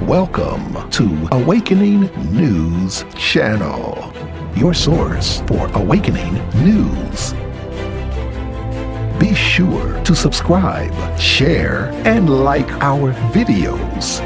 Welcome to Awakening News Channel, your source for awakening news. Be sure to subscribe, share, and like our videos.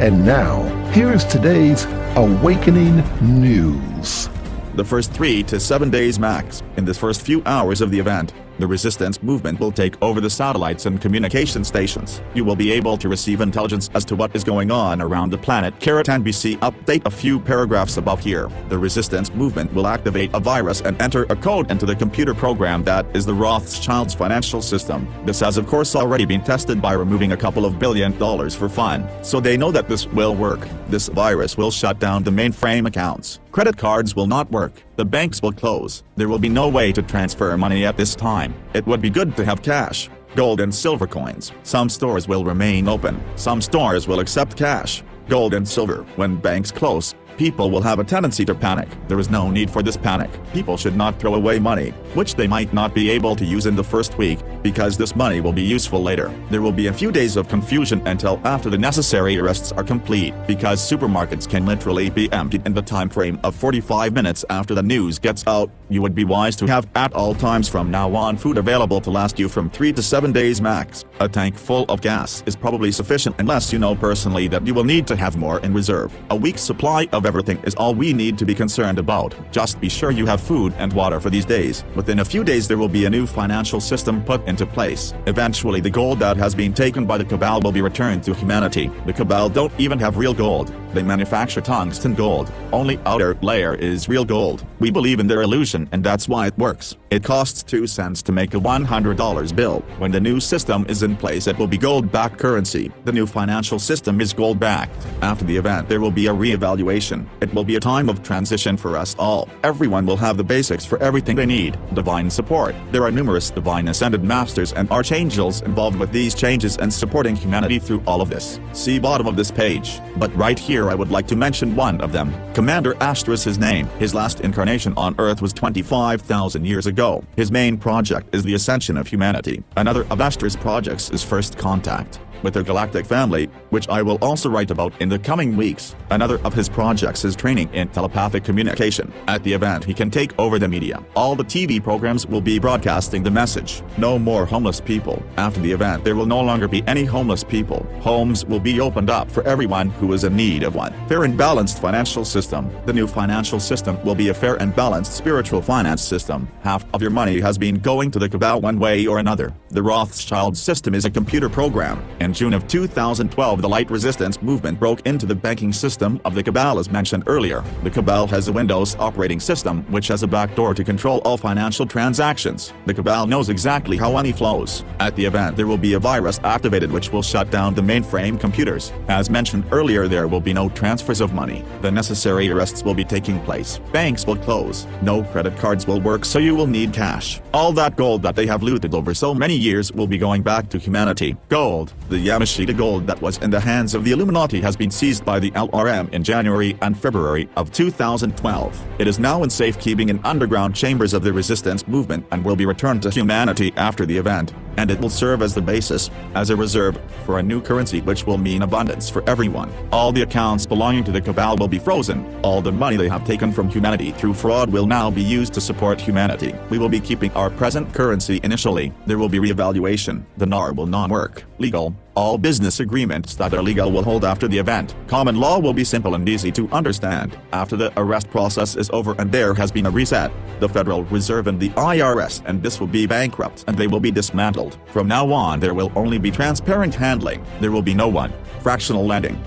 And now, here's today's Awakening News. The first 3 to 7 days max. In the first few hours of the event, the resistance movement will take over the satellites and communication stations. You will be able to receive intelligence as to what is going on around the planet. NBC update a few paragraphs above here. The resistance movement will activate a virus and enter a code into the computer program that is the Rothschild's financial system. This has of course already been tested by removing a couple of $1 billion for fun, so they know that this will work. This virus will shut down the mainframe accounts. Credit cards will not work. The banks will close. There will be no way to transfer money at this time. It would be good to have cash, gold and silver coins. Some stores will remain open. Some stores will accept cash, gold and silver. When banks close, people will have a tendency to panic. There is no need for this panic. People should not throw away money, which they might not be able to use in the first week, because this money will be useful later. There will be a few days of confusion until after the necessary arrests are complete, because supermarkets can literally be emptied in the time frame of 45 minutes after the news gets out. You would be wise to have at all times from now on food available to last you from 3 to 7 days max. A tank full of gas is probably sufficient unless you know personally that you will need to have more in reserve. A week's supply of everything is all we need to be concerned about. Just be sure you have food and water for these days. Within a few days there will be a new financial system put into place. Eventually the gold that has been taken by the cabal will be returned to humanity. The cabal don't even have real gold. They manufacture tungsten gold. Only outer layer is real gold. We believe in their illusion, and that's why it works. It costs 2 cents to make a $100 bill. When the new system is in place, it will be gold-backed currency. The new financial system is gold-backed. After the event there will be a re-evaluation. It will be a time of transition for us all. Everyone will have the basics for everything they need. Divine support. There are numerous divine ascended masters and archangels involved with these changes and supporting humanity through all of this. See bottom of this page. But right here I would like to mention one of them. Commander Astra is his name. His last incarnation on Earth was 25,000 years ago. His main project is the ascension of humanity. Another of Astra's projects is First Contact with their galactic family, which I will also write about in the coming weeks. Another of his projects is training in telepathic communication. At the event he can take over the media. All the TV programs will be broadcasting the message. No more homeless people. After the event there will no longer be any homeless people. Homes will be opened up for everyone who is in need of one. Fair and balanced financial system. The new financial system will be a fair and balanced spiritual finance system. Half of your money has been going to the cabal one way or another. The Rothschild system is a computer program. In June of 2012 the light resistance movement broke into the banking system of the cabal as mentioned earlier. The cabal has a Windows operating system which has a backdoor to control all financial transactions. The cabal knows exactly how money flows. At the event there will be a virus activated which will shut down the mainframe computers. As mentioned earlier, there will be no transfers of money. The necessary arrests will be taking place. Banks will close. No credit cards will work, so you will need cash. All that gold that they have looted over so many years will be going back to humanity. Gold. The Yamashita gold that was in the hands of the Illuminati has been seized by the LRM in January and February of 2012. It is now in safekeeping in underground chambers of the resistance movement and will be returned to humanity after the event. And it will serve as the basis, as a reserve, for a new currency which will mean abundance for everyone. All the accounts belonging to the cabal will be frozen. All the money they have taken from humanity through fraud will now be used to support humanity. We will be keeping our present currency initially. There will be re-evaluation. The NAR will not work. Legal. All business agreements that are legal will hold after the event. Common law will be simple and easy to understand. After the arrest process is over and there has been a reset, the Federal Reserve and the IRS and this will be bankrupt and they will be dismantled. From now on there will only be transparent handling. There will be no one. Fractional lending.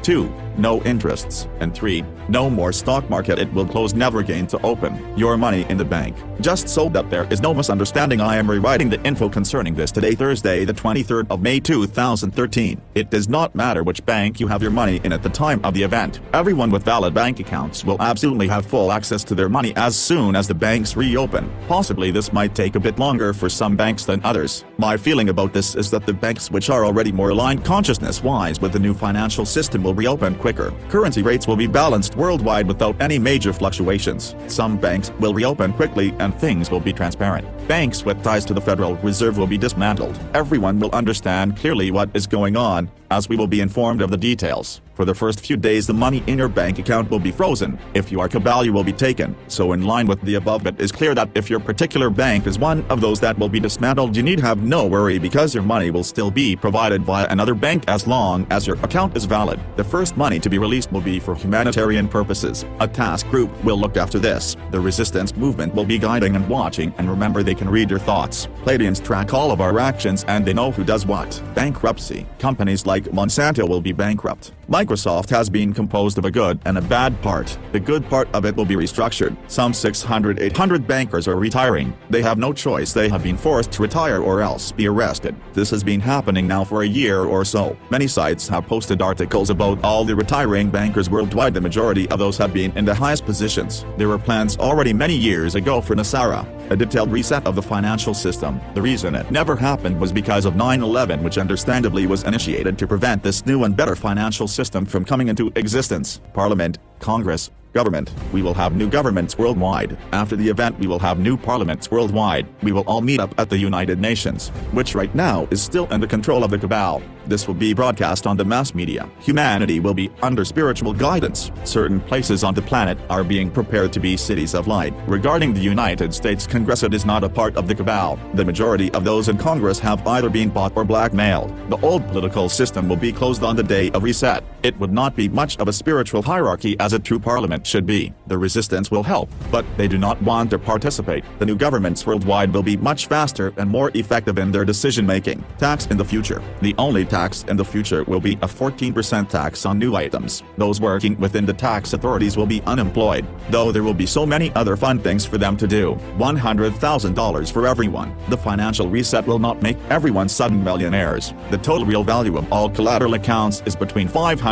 2. No interests. And 3. No more stock market. It will close, never again to open your money in the bank. Just so that there is no misunderstanding, I am rewriting the info concerning this today, Thursday the 23rd of May 2013. It does not matter which bank you have your money in at the time of the event. Everyone with valid bank accounts will absolutely have full access to their money as soon as the banks reopen. Possibly this might take a bit longer for some banks than others. My feeling about this is that the banks which are already more aligned consciousness-wise with the new financial system will reopen quicker. Currency rates will be balanced worldwide without any major fluctuations. Some banks will reopen quickly and things will be transparent. Banks with ties to the Federal Reserve will be dismantled. Everyone will understand clearly what is going on, as we will be informed of the details. For the first few days the money in your bank account will be frozen. If you are cabal you will be taken. So in line with the above, it is clear that if your particular bank is one of those that will be dismantled, you need have no worry because your money will still be provided via another bank as long as your account is valid. The first money to be released will be for humanitarian purposes. A task group will look after this. The resistance movement will be guiding and watching, and remember they can read your thoughts. Pleiadians track all of our actions and they know who does what. Bankruptcy. Companies like Monsanto will be bankrupt. Microsoft has been composed of a good and a bad part. The good part of it will be restructured. Some 800 bankers are retiring. They have no choice. They have been forced to retire or else be arrested. This has been happening now for a year or so. Many sites have posted articles about all the retiring bankers worldwide. The majority of those have been in the highest positions. There were plans already many years ago for Nasara, a detailed reset of the financial system. The reason it never happened was because of 9/11, which understandably was initiated to prevent this new and better financial system from coming into existence. Parliament, Congress, government. We will have new governments worldwide. After the event we will have new parliaments worldwide. We will all meet up at the United Nations, which right now is still under control of the cabal. This will be broadcast on the mass media. Humanity will be under spiritual guidance. Certain places on the planet are being prepared to be cities of light. Regarding the United States Congress, it is not a part of the cabal. The majority of those in Congress have either been bought or blackmailed. The old political system will be closed on the day of reset. It would not be much of a spiritual hierarchy as a true parliament should be. The resistance will help, but they do not want to participate. The new governments worldwide will be much faster and more effective in their decision-making. Tax in the future. The only tax in the future will be a 14% tax on new items. Those working within the tax authorities will be unemployed, though there will be so many other fun things for them to do. $100,000 for everyone. The financial reset will not make everyone sudden millionaires. The total real value of all collateral accounts is between $500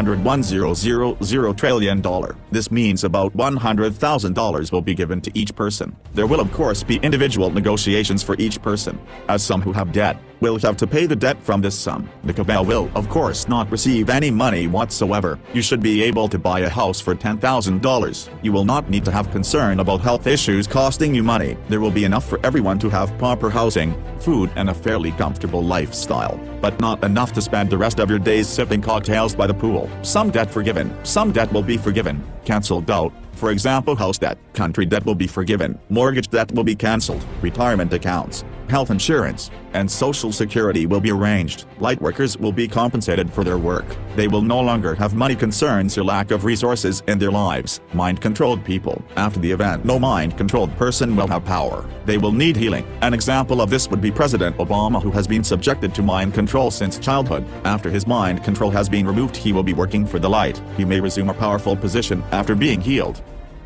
trillion. This means about $100,000 will be given to each person. There will of course be individual negotiations for each person, as some who have debt will have to pay the debt from this sum. The cabal will of course not receive any money whatsoever. You should be able to buy a house for $10,000. You will not need to have concern about health issues costing you money. There will be enough for everyone to have proper housing, food and a fairly comfortable lifestyle, but not enough to spend the rest of your days sipping cocktails by the pool. Some debt forgiven. Some debt will be forgiven. Cancelled out. For example, house debt, country debt will be forgiven, mortgage debt will be cancelled, retirement accounts, health insurance, and social security will be arranged. Light workers will be compensated for their work. They will no longer have money concerns or lack of resources in their lives. Mind-controlled people. After the event, no mind-controlled person will have power. They will need healing. An example of this would be President Obama, who has been subjected to mind control since childhood. After his mind control has been removed, he will be working for the light. He may resume a powerful position after being healed.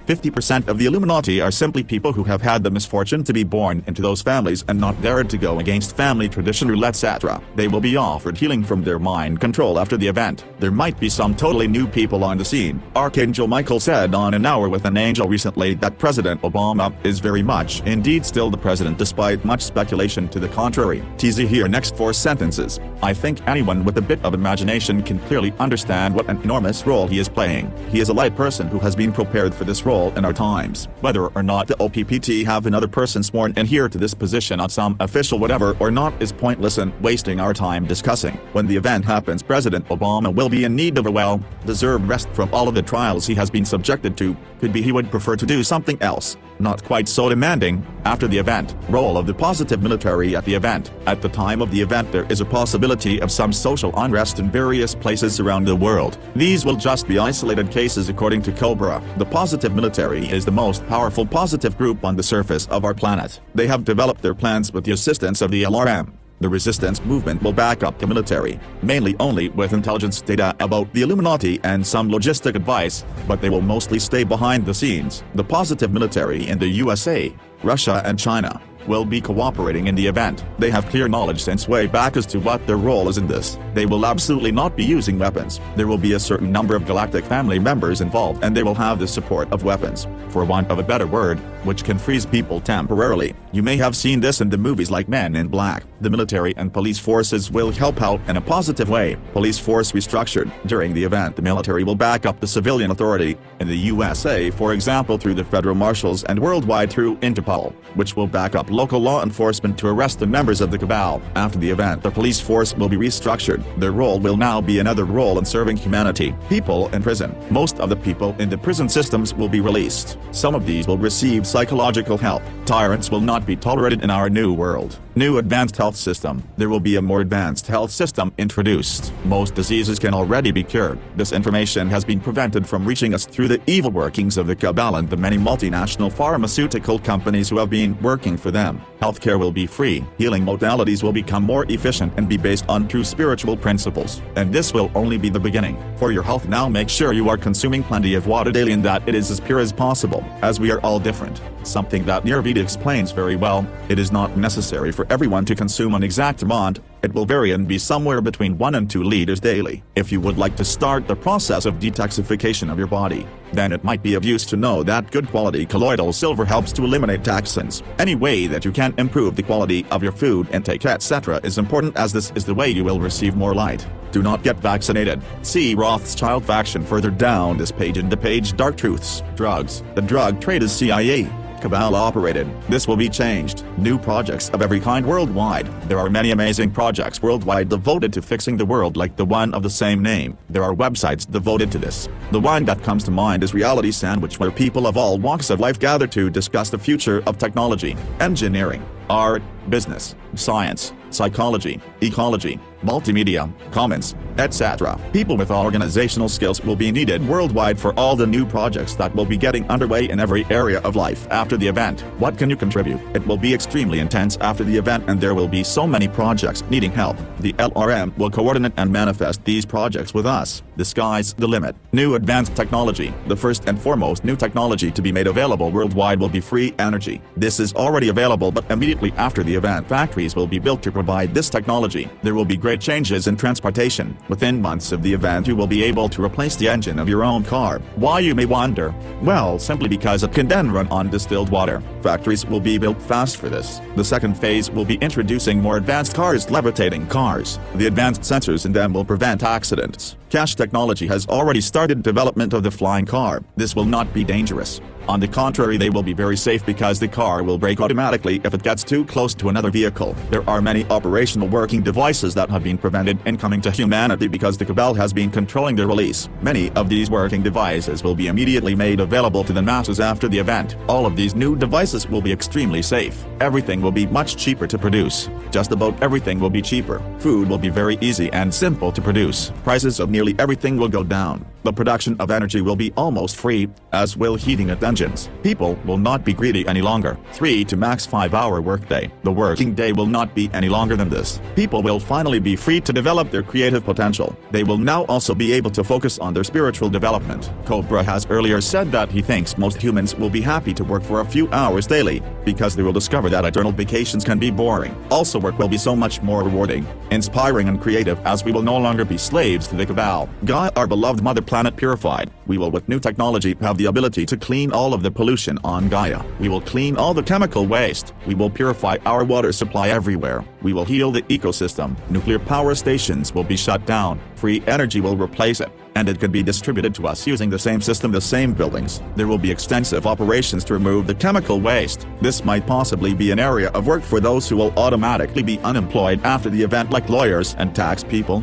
50% of the Illuminati are simply people who have had the misfortune to be born into those families and not dared to go against family tradition or etc. They will be offered healing from their mind control after the event. There might be some totally new people on the scene. Archangel Michael said on An Hour with an Angel recently that President Obama is very much indeed still the president despite much speculation to the contrary. TZ here next 4 sentences. I think anyone with a bit of imagination can clearly understand what an enormous role he is playing. He is a light person who has been prepared for this role in our times. Whether or not the OPPT have another person sworn in here to this position on some official whatever or not is pointless and wasting our time discussing. When the event happens, President Obama will be in need of a well-deserved rest from all of the trials he has been subjected to. Could be he would prefer to do something else, not quite so demanding. After the event, role of the positive military at the event. At the time of the event there is a possibility of some social unrest in various places around the world. These will just be isolated cases according to Cobra. The positive military is the most powerful positive group on the surface of our planet. They have developed their plans with the assistance of the LRM. The resistance movement will back up the military, mainly only with intelligence data about the Illuminati and some logistic advice, but they will mostly stay behind the scenes. The positive military in the USA, Russia and China will be cooperating in the event. They have clear knowledge since way back as to what their role is in this. They will absolutely not be using weapons. There will be a certain number of galactic family members involved and they will have the support of weapons, for want of a better word, which can freeze people temporarily. You may have seen this in the movies like Men in Black. The military and police forces will help out in a positive way. Police force restructured. During the event, the military will back up the civilian authority. In the USA, for example, through the federal marshals and worldwide through Interpol, which will back up local law enforcement to arrest the members of the cabal. After the event, the police force will be restructured. Their role will now be another role in serving humanity. People in prison. Most of the people in the prison systems will be released. Some of these will receive psychological help. Tyrants will not be tolerated in our new world. New advanced health system. There will be a more advanced health system introduced. Most diseases can already be cured. This information has been prevented from reaching us through the evil workings of the cabal and the many multinational pharmaceutical companies who have been working for them. Healthcare will be free. Healing modalities will become more efficient and be based on true spiritual principles. And this will only be the beginning. For your health now, make sure you are consuming plenty of water daily and that it is as pure as possible, as we are all different. Something that Nirvana explains very well. It is not necessary for everyone to consume an exact amount. It will vary and be somewhere between 1 and 2 liters daily. If you would like to start the process of detoxification of your body, then it might be of use to know that good quality colloidal silver helps to eliminate toxins. Any way that you can improve the quality of your food intake, etc. is important, as this is the way you will receive more light. Do not get vaccinated. See Rothschild faction further down this page in the page Dark Truths. Drugs. The drug trade is CIA. Cabal operated. This will be changed. New projects of every kind worldwide. There are many amazing projects worldwide devoted to fixing the world, like the one of the same name. There are websites devoted to this. The one that comes to mind is Reality Sandwich, where people of all walks of life gather to discuss the future of technology, engineering, art, business, science, psychology, ecology, multimedia, commons, etc. People with organizational skills will be needed worldwide for all the new projects that will be getting underway in every area of life after the event. What can you contribute? It will be extremely intense after the event, and there will be so many projects needing help. The LRM will coordinate and manifest these projects with us. The sky's the limit. New advanced technology. The first and foremost new technology to be made available worldwide will be free energy. This is already available, but immediately after the event, factories will be built to provide this technology. There will be great changes in transportation. Within months of the event, you will be able to replace the engine of your own car. Why, you may wonder? Well, simply because it can then run on distilled water. Factories will be built fast for this. The second phase will be introducing more advanced cars, levitating cars. The advanced sensors in them will prevent accidents. Cash technology has already started development of the flying car. This will not be dangerous. On the contrary, they will be very safe because the car will brake automatically if it gets too close to another vehicle. There are many operational working devices that have been prevented in coming to humanity because the cabal has been controlling their release. Many of these working devices will be immediately made available to the masses after the event. All of these new devices will be extremely safe. Everything will be much cheaper to produce. Just about everything will be cheaper. Food will be very easy and simple to produce. Prices of nearly everything will go down. The production of energy will be almost free, as will heating and engines. People will not be greedy any longer. 3 to max 5-hour workday. The working day will not be any longer than this. People will finally be free to develop their creative potential. They will now also be able to focus on their spiritual development. Cobra has earlier said that he thinks most humans will be happy to work for a few hours daily, because they will discover that eternal vacations can be boring. Also, work will be so much more rewarding, inspiring and creative, as we will no longer be slaves to the cabal. God, our beloved mother planet purified. We will, with new technology, have the ability to clean all of the pollution on Gaia. We will clean all the chemical waste. We will purify our water supply everywhere. We will heal the ecosystem. Nuclear power stations will be shut down. Free energy will replace it, and it can be distributed to us using the same system, the same buildings. There will be extensive operations to remove the chemical waste. This might possibly be an area of work for those who will automatically be unemployed after the event, like lawyers and tax people.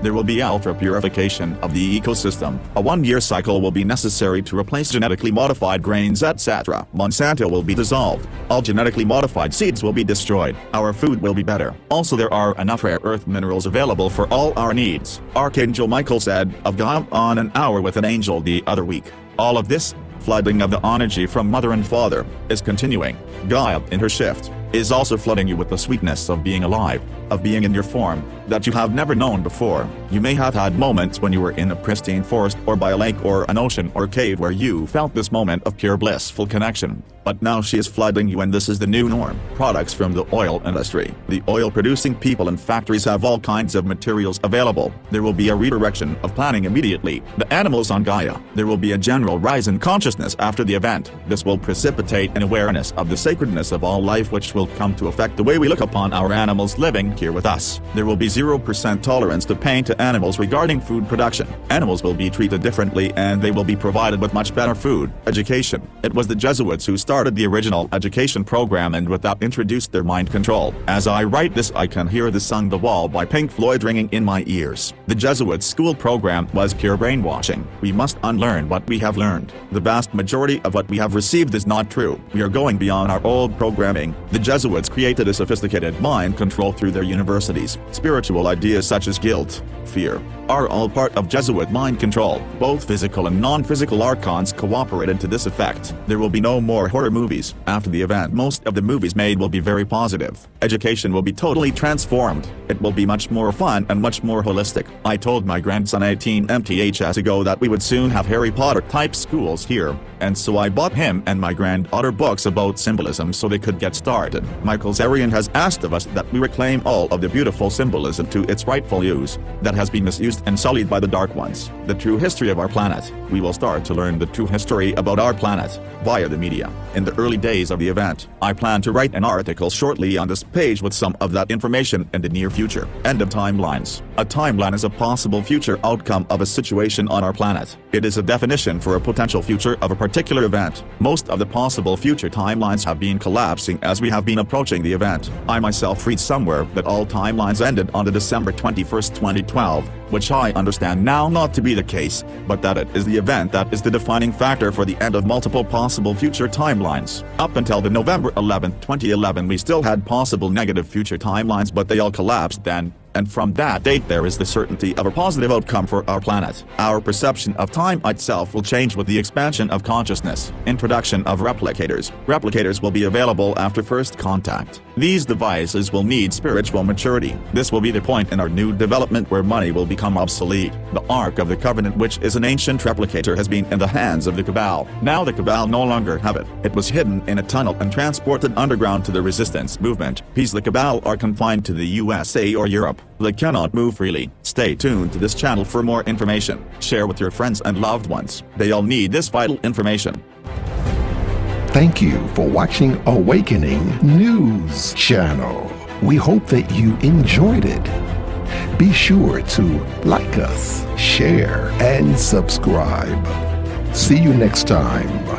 There will be ultra-purification of the ecosystem. A 1-year cycle will be necessary to replace genetically modified grains, etc. Monsanto will be dissolved. All genetically modified seeds will be destroyed. Our food will be better. Also, there are enough rare earth minerals available for all our needs. Archangel Michael said of Gaia on an hour with an angel the other week. All of this flooding of the energy from Mother and Father is continuing. Gaia, in her shift, is also flooding you with the sweetness of being alive, of being in your form that you have never known before. You may have had moments when you were in a pristine forest or by a lake or an ocean or cave where you felt this moment of pure blissful connection. But now she is flooding you, and this is the new norm. Products from the oil industry. The oil-producing people and factories have all kinds of materials available. There will be a redirection of planning immediately. The animals on Gaia. There will be a general rise in consciousness after the event. This will precipitate an awareness of the sacredness of all life, which will will come to affect the way we look upon our animals living here with us. There will be 0% tolerance to pain to animals regarding food production. Animals will be treated differently and they will be provided with much better food. Education. It was the Jesuits who started the original education program and with that introduced their mind control. As I write this, I can hear the song The Wall by Pink Floyd ringing in my ears. The Jesuits school program was pure brainwashing. We must unlearn what we have learned. The vast majority of what we have received is not true. We are going beyond our old programming. The Jesuits created a sophisticated mind control through their universities. Spiritual ideas such as guilt, fear, are all part of Jesuit mind control. Both physical and non-physical archons cooperated to this effect. There will be no more horror movies. After the event, most of the movies made will be very positive. Education will be totally transformed. It will be much more fun and much more holistic. I told my grandson 18 mths ago that we would soon have Harry Potter type schools here, and so I bought him and my granddaughter books about symbolism so they could get started. Michael Zarian has asked of us that we reclaim all of the beautiful symbolism to its rightful use that has been misused and sullied by the dark ones. The true history of our planet. We will start to learn the true history about our planet via the media. In the early days of the event, I plan to write an article shortly on this page with some of that information in the near future. End of timelines. A timeline is a possible future outcome of a situation on our planet. It is a definition for a potential future of a particular event. Most of the possible future timelines have been collapsing as we have been approaching the event. I myself read somewhere that all timelines ended on the December 21st, 2012, which I understand now not to be the case, but that it is the event that is the defining factor for the end of multiple possible future timelines. Up until the November 11, 2011 we still had possible negative future timelines, but they all collapsed then. And from that date there is the certainty of a positive outcome for our planet. Our perception of time itself will change with the expansion of consciousness. Introduction of replicators. Replicators will be available after first contact. These devices will need spiritual maturity. This will be the point in our new development where money will become obsolete. The Ark of the Covenant, which is an ancient replicator, has been in the hands of the Cabal. Now the Cabal no longer have it. It was hidden in a tunnel and transported underground to the resistance movement. The Cabal are confined to the USA or Europe. They cannot move freely. Stay tuned to this channel for more information. Share with your friends and loved ones. They all need this vital information. Thank you for watching Awakening News Channel. We hope that you enjoyed it. Be sure to like us, share, and subscribe. See you next time.